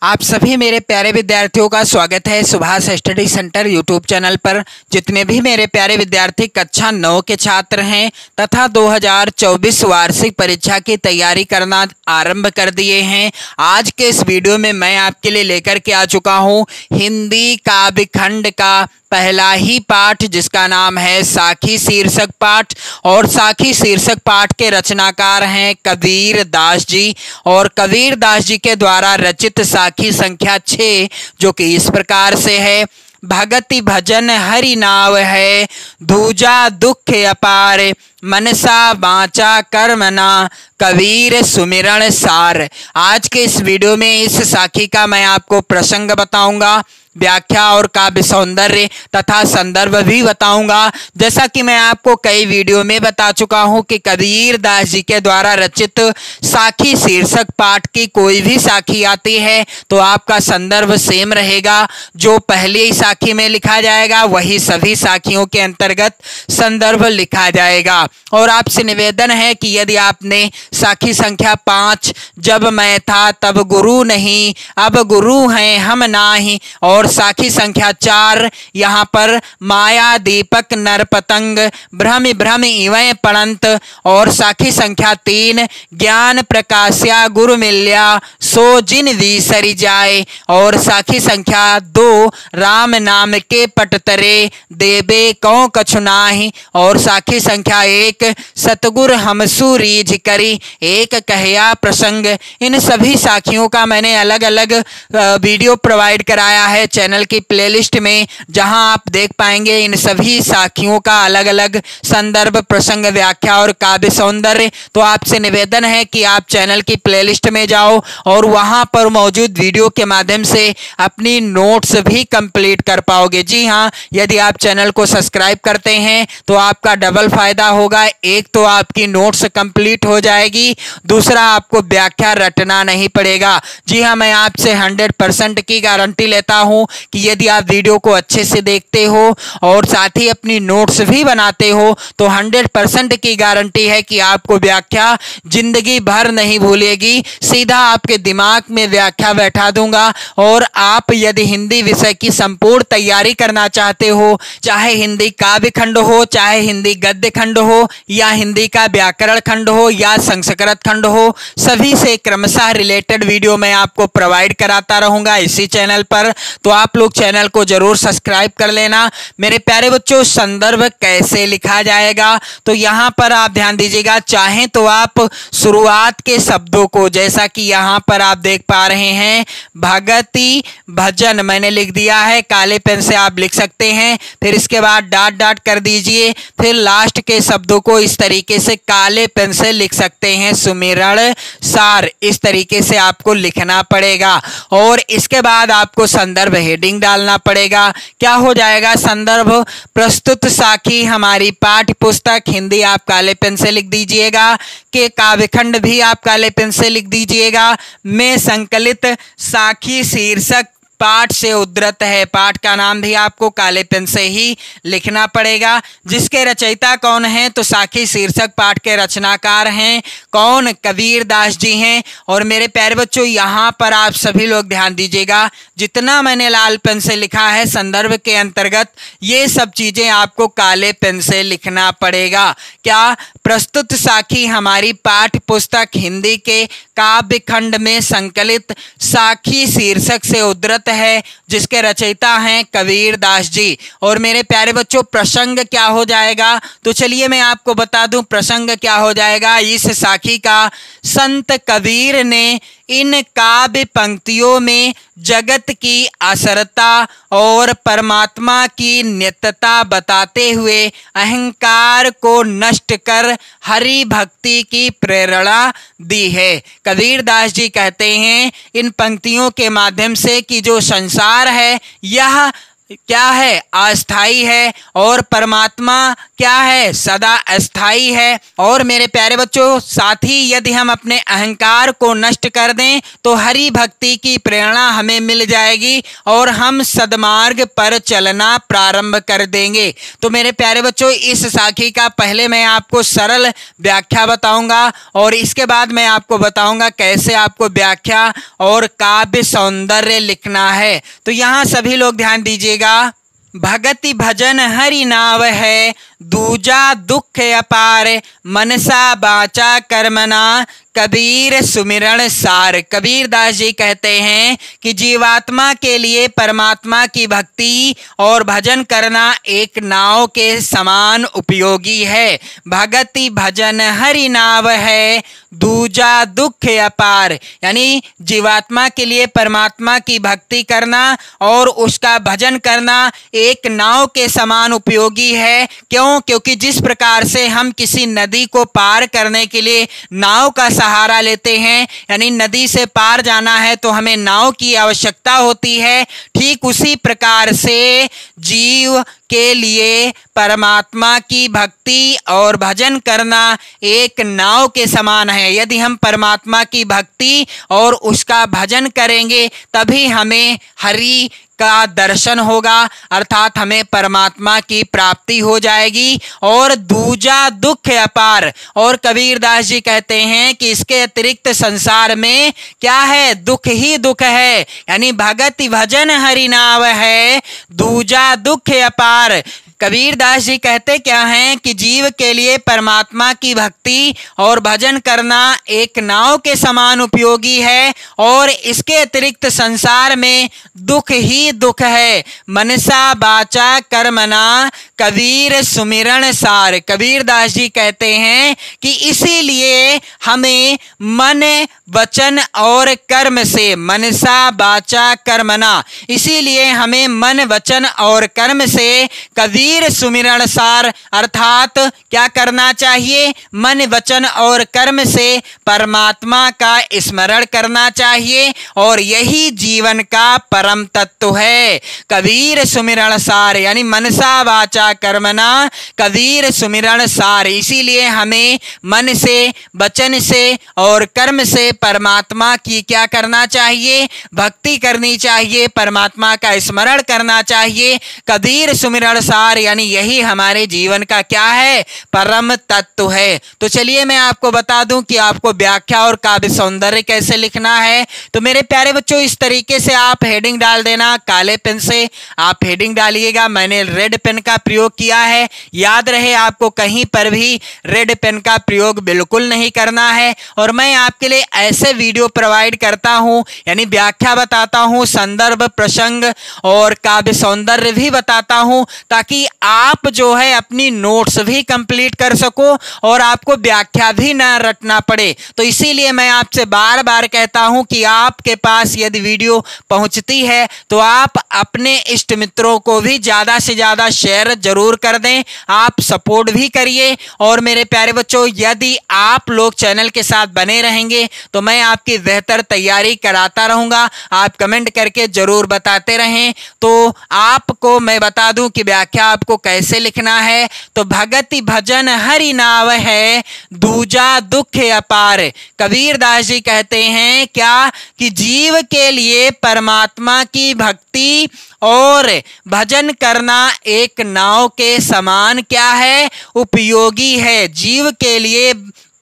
आप सभी मेरे प्यारे विद्यार्थियों का स्वागत है Subhash study centre YouTube channel पर। जितने भी मेरे प्यारे विद्यार्थी कक्षा 9 के छात्र हैं तथा 2024 वार्षिक परीक्षा की तैयारी करना आरंभ कर दिए हैं, आज के इस वीडियो में मैं आपके लिए लेकर के आ चुका हूं हिंदी काव्य खंड का पहला ही पाठ, जिसका नाम है साखी शीर्षक पाठ। और साखी शीर्षक पाठ के रचनाकार हैं कबीर दास जी, और कबीर दास जी के द्वारा रचित साखी संख्या 6 जो कि इस प्रकार से है। भगति भजन हरि नाव है, दूजा दुख अपार, मनसा वाचा कर्मना, कबीर सुमिरण सार। आज के इस वीडियो में इस साखी का मैं आपको प्रसंग बताऊंगा, व्याख्या और काव्य सौंदर्य तथा संदर्भ भी बताऊंगा। जैसा कि मैं आपको कई वीडियो में बता चुका हूं कि कबीर दास जी के द्वारा रचित साखी शीर्षक पाठ की कोई भी साखी आती है तो आपका संदर्भ सेम रहेगा। जो पहली साखी में लिखा जाएगा वही सभी साखियों के अंतर्गत संदर्भ लिखा जाएगा। और आपसे निवेदन है कि यदि आपने साखी संख्या 5 जब मैं था तब गुरु नहीं अब गुरु हैं हम नाही, और साखी संख्या 4 यहाँ पर माया दीपक नर पतंग भ्रम भ्रम इवै पड़ंत, और साखी संख्या 3 ज्ञान प्रकाश्या गुरु मिल्या सो जिन विसरि जाए, और साखी संख्या 2 राम नाम के पटतरे देबे कौ कछु नाही, और साखी संख्या 1 सतगुर हमसु रीझ करी एक कहया प्रसंग। इन सभी साखियों का मैंने अलग अलग वीडियो प्रोवाइड कराया है चैनल की प्लेलिस्ट में, जहां आप देख पाएंगे इन सभी साखियों का अलग अलग संदर्भ, प्रसंग, व्याख्या और काव्य सौंदर्य। तो आपसे निवेदन है कि आप चैनल की प्लेलिस्ट में जाओ और वहां पर मौजूद वीडियो के माध्यम से अपनी नोट्स भी कंप्लीट कर पाओगे। जी हाँ, यदि आप चैनल को सब्सक्राइब करते हैं तो आपका डबल फायदा होगा। एक तो आपकी नोट्स कंप्लीट हो जाएगी, दूसरा आपको व्याख्या रटना नहीं पड़ेगा। जी हाँ, मैं आपसे 100% की गारंटी लेता हूं कि यदि आप वीडियो को अच्छे से देखते हो और साथ ही अपनी नोट्स भी बनाते हो तो 100% की गारंटी है कि आपको व्याख्या जिंदगी भर नहीं भूलेगी। सीधा आपके दिमाग में व्याख्या बैठा दूंगा। और आप यदि हिंदी विषय की संपूर्ण तैयारी करना चाहते हो, चाहे हिंदी काव्य खंड हो, चाहे हिंदी गद्य खंड हो, या हिंदी का व्याकरण खंड हो, या संस्कृत खंड हो, सभी से क्रमशः रिलेटेड वीडियो मैं आपको प्रोवाइड कराता रहूंगा इसी चैनल पर। तो आप लोग चैनल को जरूर सब्सक्राइब कर लेना। मेरे प्यारे बच्चों, संदर्भ कैसे लिखा जाएगा तो यहां पर आप ध्यान दीजिएगा। चाहे तो आप शुरुआत के शब्दों को, जैसा कि यहां पर आप देख पा रहे हैं भगति भजन मैंने लिख दिया है, काले पेन से आप लिख सकते हैं। फिर इसके बाद डॉट डॉट कर दीजिए, फिर लास्ट के शब्दों को इस तरीके से काले पेन से लिख सकते हैं सुमिरण सार। इस तरीके से आपको लिखना पड़ेगा। और इसके बाद आपको संदर्भ हेडिंग डालना पड़ेगा। क्या हो जाएगा संदर्भ? प्रस्तुत साखी हमारी पाठ्य पुस्तक हिंदी आप काले पेन से लिख दीजिएगा, के काव्यखंड भी आप काले पेन से लिख दीजिएगा, में संकलित साखी शीर्षक पाठ से उद्धृत है। पाठ का नाम भी आपको काले पेन से ही लिखना पड़ेगा। जिसके रचयिता कौन है तो साखी शीर्षक पाठ के रचनाकार हैं कौन? कबीर दास जी हैं। और मेरे प्यारे बच्चों, यहाँ पर आप सभी लोग ध्यान दीजिएगा, जितना मैंने लाल पेन से लिखा है संदर्भ के अंतर्गत ये सब चीजें आपको काले पेन से लिखना पड़ेगा। क्या? प्रस्तुत साखी हमारी पाठ्य पुस्तक हिंदी के काव्य खंड में संकलित साखी शीर्षक से उद्धृत है, जिसके रचयिता हैं कबीर दास जी। और मेरे प्यारे बच्चों, प्रसंग क्या हो जाएगा तो चलिए मैं आपको बता दूं प्रसंग क्या हो जाएगा। इस साखी का संत कबीर ने इन काव्य पंक्तियों में जगत की असरता और परमात्मा की नित्यता बताते हुए अहंकार को नष्ट कर हरि भक्ति की प्रेरणा दी है। कबीर दास जी कहते हैं इन पंक्तियों के माध्यम से कि जो संसार है यह क्या है? अस्थाई है, और परमात्मा क्या है, सदा अस्थाई है। और मेरे प्यारे बच्चों, साथ ही यदि हम अपने अहंकार को नष्ट कर दें तो हरि भक्ति की प्रेरणा हमें मिल जाएगी और हम सद्मार्ग पर चलना प्रारंभ कर देंगे। तो मेरे प्यारे बच्चों, इस साखी का पहले मैं आपको सरल व्याख्या बताऊंगा और इसके बाद मैं आपको बताऊंगा कैसे आपको व्याख्या और काव्य सौंदर्य लिखना है। तो यहाँ सभी लोग ध्यान दीजिएगा। भगति भजन हरि नाव है, दूजा दुख अपार, मनसा बाचा कर्मना, कबीर सुमिरन सार। कबीर दास जी कहते हैं कि जीवात्मा के लिए परमात्मा की भक्ति और भजन करना एक नाव के समान उपयोगी है। भगति भजन हरि नाव है, दूजा दुख अपार, यानी जीवात्मा के लिए परमात्मा की भक्ति करना और उसका भजन करना एक नाव के समान उपयोगी है। क्यों? क्योंकि जिस प्रकार से हम किसी नदी को पार करने के लिए नाव का सहारा लेते हैं, यानी नदी से पार जाना है तो हमें नाव की आवश्यकता होती है, ठीक उसी प्रकार से जीव के लिए परमात्मा की भक्ति और भजन करना एक नाव के समान है। यदि हम परमात्मा की भक्ति और उसका भजन करेंगे तभी हमें हरि का दर्शन होगा, अर्थात हमें परमात्मा की प्राप्ति हो जाएगी। और दूजा दुख अपार, और कबीर दास जी कहते हैं कि इसके अतिरिक्त संसार में क्या है, दुख ही दुख है। यानी भगति भजन हरि नाव है, दूजा दुख अपार। कबीर दास जी कहते क्या हैं कि जीव के लिए परमात्मा की भक्ति और भजन करना एक नाव के समान उपयोगी है और इसके अतिरिक्त संसार में दुख ही दुख है। मनसा बाचा कर्मना, कबीर सुमिरन सार। कबीर दास जी कहते हैं कि इसीलिए हमें मन वचन और कर्म से, मनसा बाचा कर्मना, इसीलिए हमें मन वचन और कर्म से कबीर सुमिरन सार, अर्थात क्या करना चाहिए, मन वचन और कर्म से परमात्मा का स्मरण करना चाहिए और यही जीवन का परम तत्व है। कबीर सुमिरन सार, यानी मनसा वाचा कर्मना, कबीर सुमिरन सार। इसीलिए हमें मन से, वचन से और कर्म से परमात्मा की क्या करना चाहिए, भक्ति करनी चाहिए, परमात्मा का स्मरण करना चाहिए। कबीर सुमिरन सार, यानी यही हमारे जीवन का क्या है, परम तत्व है। तो चलिए मैं आपको बता दूं कि आपको व्याख्या और काव्य सौंदर्य कैसे लिखना है। तो मेरे प्यारे बच्चों, इस तरीके से आप हेडिंग डाल देना, काले पेन से आप हेडिंग डालिएगा। मैंने रेड पेन का प्रयोग किया है, याद रहे आपको कहीं पर भी रेड पेन का प्रयोग बिल्कुल नहीं करना है। और मैं आपके लिए ऐसे वीडियो प्रोवाइड करता हूं, यानी व्याख्या बताता हूं, संदर्भ प्रसंग और काव्य सौंदर्य भी बताता हूं, ताकि आप जो है अपनी नोट्स भी कंप्लीट कर सको और आपको व्याख्या भी ना रटना पड़े। तो इसीलिए मैं आपसे बार बार कहता हूं कि आपके पास यदि वीडियो पहुंचती है तो आप अपने इष्ट मित्रों को भी ज्यादा से ज्यादा शेयर जरूर कर दें, आप सपोर्ट भी करिए। और मेरे प्यारे बच्चों, यदि आप लोग चैनल के साथ बने रहेंगे तो मैं आपकी बेहतर तैयारी कराता रहूंगा। आप कमेंट करके जरूर बताते रहें। तो आपको मैं बता दूं कि व्याख्या आपको कैसे लिखना है। तो भगति भजन हरि नाव है, दूजा दुख अपार। कबीर दास जी कहते हैं क्या, कि जीव के लिए परमात्मा की भक्ति और भजन करना एक नाव के समान क्या है, उपयोगी है। जीव के लिए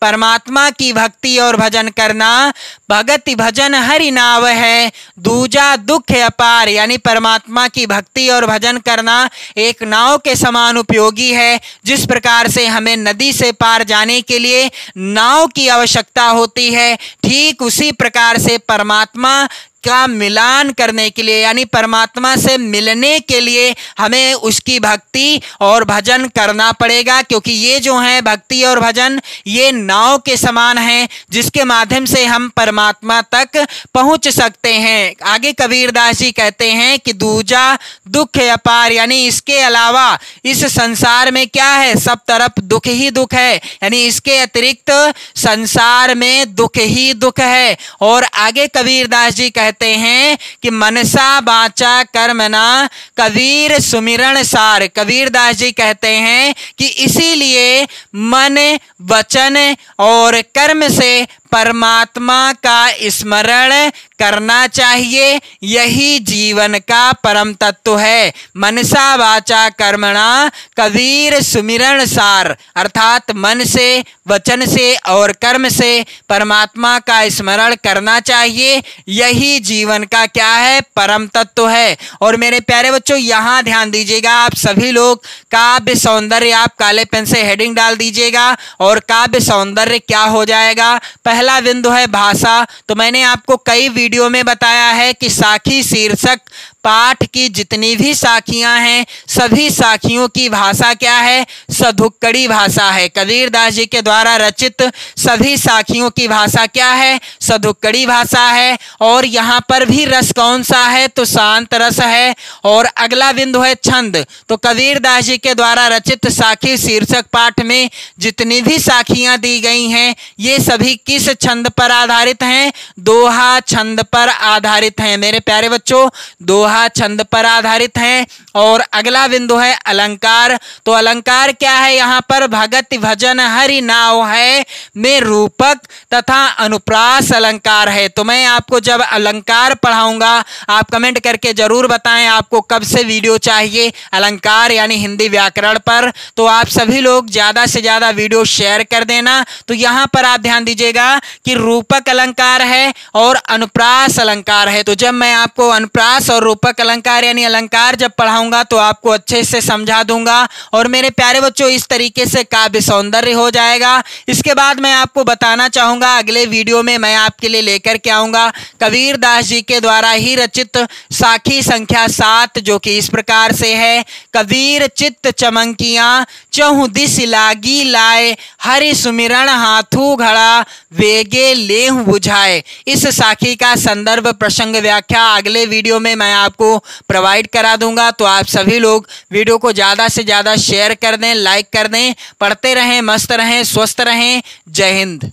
परमात्मा की भक्ति और भजन करना, भगति भजन हरि नाव है, दूजा दुख अपार, यानी परमात्मा की भक्ति और भजन करना एक नाव के समान उपयोगी है। जिस प्रकार से हमें नदी से पार जाने के लिए नाव की आवश्यकता होती है, ठीक उसी प्रकार से परमात्मा का मिलान करने के लिए, यानी परमात्मा से मिलने के लिए हमें उसकी भक्ति और भजन करना पड़ेगा। क्योंकि ये जो है भक्ति और भजन, ये नाव के समान है जिसके माध्यम से हम परमात्मा तक पहुंच सकते हैं। आगे कबीर दास जी कहते हैं कि दूजा दुख अपार, यानी इसके अलावा इस संसार में क्या है, सब तरफ दुख ही दुख है, यानी इसके अतिरिक्त संसार में दुख ही दुख है। और आगे कबीर दास जी कहते कहते हैं कि मनसा वाचा कर्मणा कबीर सुमिरन सार। कबीरदास जी कहते हैं कि इसीलिए मन, वचन और कर्म से परमात्मा का स्मरण करना चाहिए। यही जीवन का परम तत्व है। मनसा वाचा कर्मणा कबीर सुमिरन सार, अर्थात मन से, वचन से और कर्म से परमात्मा का स्मरण करना चाहिए। यही जीवन का क्या है? परम तत्व है। और मेरे प्यारे बच्चों, यहां ध्यान दीजिएगा, आप सभी लोग काव्य सौंदर्य, आप काले पेन से हेडिंग डाल दीजिएगा और काव्य सौंदर्य क्या हो जाएगा। पहला बिंदु है भाषा। तो मैंने आपको कई वीडियो में बताया है कि साखी शीर्षक पाठ की जितनी भी साखियां हैं, सभी साखियों की भाषा क्या है? सधुक्कड़ी भाषा है। कबीरदास जी के द्वारा रचित सभी साखियों की भाषा क्या है? सधुक्कड़ी भाषा है। और यहाँ पर भी रस कौन सा है? तो शांत रस है। और अगला बिंदु है छंद। तो कबीरदास जी के द्वारा रचित साखी शीर्षक पाठ में जितनी भी साखियां दी गई हैं, ये सभी किस छंद पर आधारित हैं? दोहा छंद पर आधारित हैं। मेरे प्यारे बच्चों, दोहा छंद पर आधारित हैं। और अगला बिंदु है अलंकार। तो अलंकार क्या है? यहाँ पर भगत भजन हरि नाव है में रूपक तथा अनुप्रास अलंकार है। तो मैं आपको जब अलंकार पढ़ाऊंगा, आप कमेंट करके जरूर बताएं आपको कब से वीडियो चाहिए अलंकार यानी हिंदी व्याकरण पर। तो आप सभी लोग ज्यादा से ज्यादा वीडियो शेयर कर देना। तो यहाँ पर आप ध्यान दीजिएगा कि रूपक अलंकार है और अनुप्रास अलंकार है। तो जब मैं आपको अनुप्रास और रूपक अलंकार यानी अलंकार जब पढ़ाऊंगा तो आपको अच्छे से समझा दूंगा। और मेरे प्यारे बच्चों, इस तरीके से काव्य सौंदर्य हो जाएगा। इसके बाद मैं आपको बताना चाहूंगा, अगले वीडियो में मैं आपके लिए लेकर के आऊंगा कबीरदास जी के द्वारा ही रचित साखी संख्या 7, जो कि इस प्रकार से है। कबीर चित्त चमंकियां चहु दिस लागी लाए, हरि सुमिरन हाथू घड़ा वेगे लेहु बुझाए। इस साखी का संदर्भ, प्रसंग, व्याख्या अगले वीडियो में मैं आपको प्रोवाइड करा दूंगा। तो आप सभी लोग वीडियो को ज्यादा से ज्यादा शेयर कर दें, लाइक कर दें। पढ़ते रहें, मस्त रहें, स्वस्थ रहें। जय हिंद।